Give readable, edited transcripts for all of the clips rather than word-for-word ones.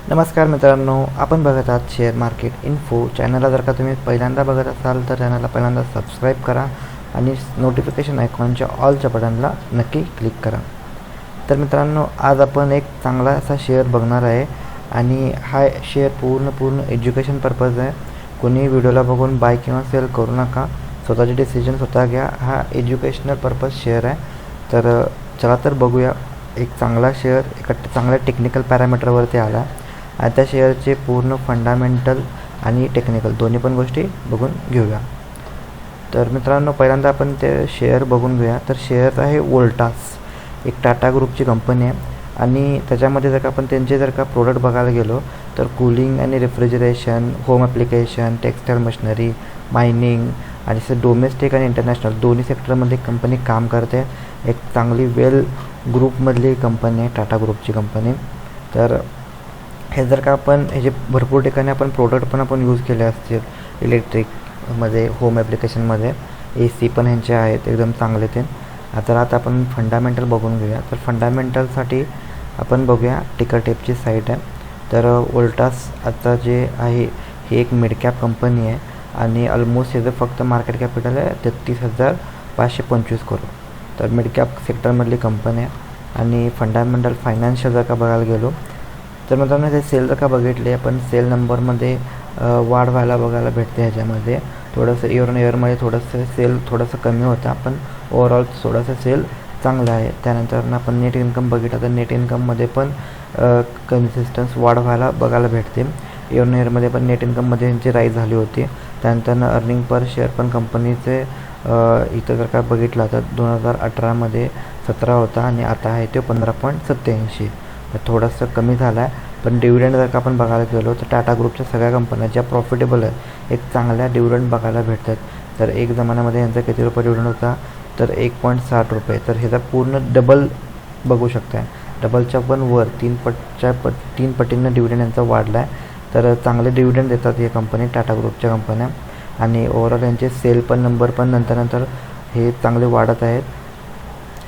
नमस्कार मित्रांनो, आपण बघत आहात शेअर मार्केट इन्फो चॅनलला. जर का तुम्ही पहिल्यांदा बघत असाल तर चॅनलला पहिल्यांदा सबस्क्राईब करा आणि नोटिफिकेशन आयकॉनच्या ऑलच्या बटनला नक्की क्लिक करा. तर मित्रांनो, आज आपण एक चांगला असा शेअर बघणार आहे आणि हा शेअर पूर्ण एज्युकेशन पर्पज आहे. कोणी व्हिडिओला बघून बाय किंवा सेल करू नका, स्वतःचे डिसिजन स्वतः घ्या. हा एज्युकेशनल पर्पज शेअर आहे. तर चला तर बघूया. एक चांगला शेअर एका चांगल्या टेक्निकल पॅरामीटरवरती आला आणि त्या शेअरचे पूर्ण फंडामेंटल आणि टेक्निकल दोन्ही पण गोष्टी बघून घेऊया. तर मित्रांनो, पहिल्यांदा आपण ते शेअर बघून घेऊया. तर शेअर आहे वोल्टास, एक टाटा ग्रुपची कंपनी आहे आणि त्याच्यामध्ये जर का आपण त्यांचे जर का प्रोडक्ट बघायला गेलो तर कूलिंग आणि refrigeration, home application, textile machinery, mining आणि जसं डोमेस्टिक आणि इंटरनॅशनल दोन्ही सेक्टरमध्ये कंपनी काम करते. एक चांगली वेल ग्रुपमधली कंपनी आहे टाटा ग्रुपची कंपनी. तर हे जर का आपण ह्याचे भरपूर ठिकाणी आपण प्रोडक्ट पण आपण यूज केले असतील, इलेक्ट्रिकमध्ये, होम ॲप्लिकेशनमध्ये. AC पण ह्यांचे आहेत एकदम चांगले ते. आता आपण फंडामेंटल बघून घेऊया. तर फंडामेंटलसाठी आपण बघूया टिकर टेपची साईट आहे. तर वोल्टास आता जे आहे ही एक मिड कॅप कंपनी आहे आणि ऑलमोस्ट ह्याचं फक्त मार्केट कॅपिटल आहे 33,525 करोड. तर मिड कॅप सेक्टरमधली कंपनी आहे आणि फंडामेंटल फायनान्शियल जर का बघायला गेलो तर मित्रांनो, ते सेल जर का बघितले आपण, सेल नंबरमध्ये वाढ व्हायला बघायला भेटते. ह्याच्यामध्ये थोडंसं इयर ऑन इयरमध्ये थोडंसं सेल कमी होता, पण ओव्हरऑल थोडंसं सेल चांगलं आहे. त्यानंतर आपण नेट इन्कम बघितलं तर नेट इन्कममध्ये पण कन्सिस्टन्स वाढ व्हायला बघायला भेटते. इयर ऑन इयरमध्ये पण नेट इन्कममध्ये यांची राईज झाली होती. त्यानंतर अर्निंग पर शेअर पण कंपनीचे इथं जर का बघितलं तर 2018मध्ये 17 होता आणि आता आहे ते 15.87. तर थोडंसं कमी झाला आहे. पण डिव्हिडंड जर का आपण बघायला गेलो तर टाटा ग्रुपच्या सगळ्या कंपन्या ज्या प्रॉफिटेबल आहेत एक चांगल्या डिव्हिडंड बघायला भेटतात. तर एक जमान्यामध्ये यांचा किती रुपये डिव्हिडंड होता तर 1.60 रुपये. तर ह्याचा पूर्ण डबल बघू शकता. डबलच्या पण वर 3 पटीनं डिव्हिडंड यांचा वाढला आहे. तर चांगले डिव्हिडंड देतात हे कंपनी, टाटा ग्रुपच्या कंपन्या. आणि ओव्हरऑल यांचे सेल पण नंबर पण नंतर हे चांगले वाढत आहेत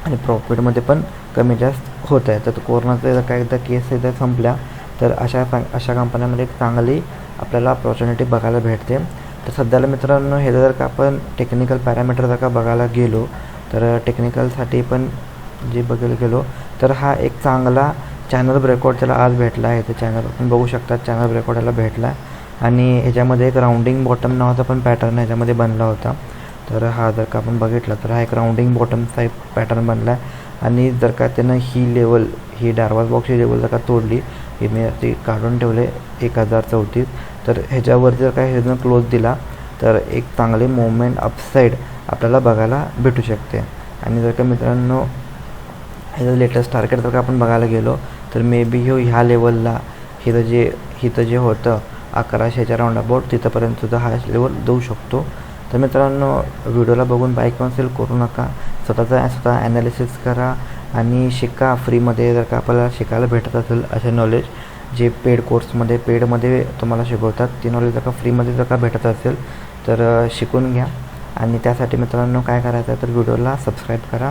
आणि प्रॉफिटमध्ये पण कमी जास्त होत आहे. तर कोरोनाचा जर का एकदा केस एकदा संपल्या तर अशा कंपन्यांमध्ये एक चांगली आपल्याला ऑपॉर्च्युनिटी बघायला भेटते. तर सध्याला मित्रांनो, हे जर का आपण टेक्निकल पॅरामीटर जर का बघायला गेलो तर टेक्निकलसाठी पण जे बघायला गेलो तर हा एक चांगला चॅनल ब्रेकआउट त्याला आज भेटला आहे. तर चॅनल आपण बघू शकता, चॅनल ब्रेकआउट याला भेटला आणि ह्याच्यामध्ये एक राऊंडिंग बॉटम नावाचा पण पॅटर्न ह्याच्यामध्ये बनला होता. तर हा जर का आपण बघितला तर हा एक राऊंडिंग बॉटमचा एक पॅटर्न बनला आहे आणि जर का त्यानं ही डार्वास बॉक्सची लेवल जर का तोडली, हे मी ती काढून ठेवले 1034. तर ह्याच्यावर जर का ह्यानं क्लोज दिला तर एक चांगले मूवमेंट अपसाईड आपल्याला बघायला भेटू शकते. आणि जर का मित्रांनो ह्याचं लेटेस्ट टार्गेट जर का आपण बघायला गेलो तर मे बी ह्या लेवलला हिथं जे होतं 1100च्या राऊंड अबाउट तिथंपर्यंतसुद्धा हा लेवल देऊ शकतो. तर मित्रांनो, व्हिडिओला बघून बाय किंवा सेल करू नका. स्वतः ॲनालिसिस करा आणि शिका. फ्रीमध्ये जर का आपल्याला शिकायला भेटत असेल असे नॉलेज जे पेडमध्ये तुम्हाला शिकवतात, ते नॉलेज जर का फ्रीमध्ये जर का भेटत असेल तर शिकून घ्या. आणि त्यासाठी मित्रांनो काय करायचं आहे तर व्हिडिओला सबस्क्राईब करा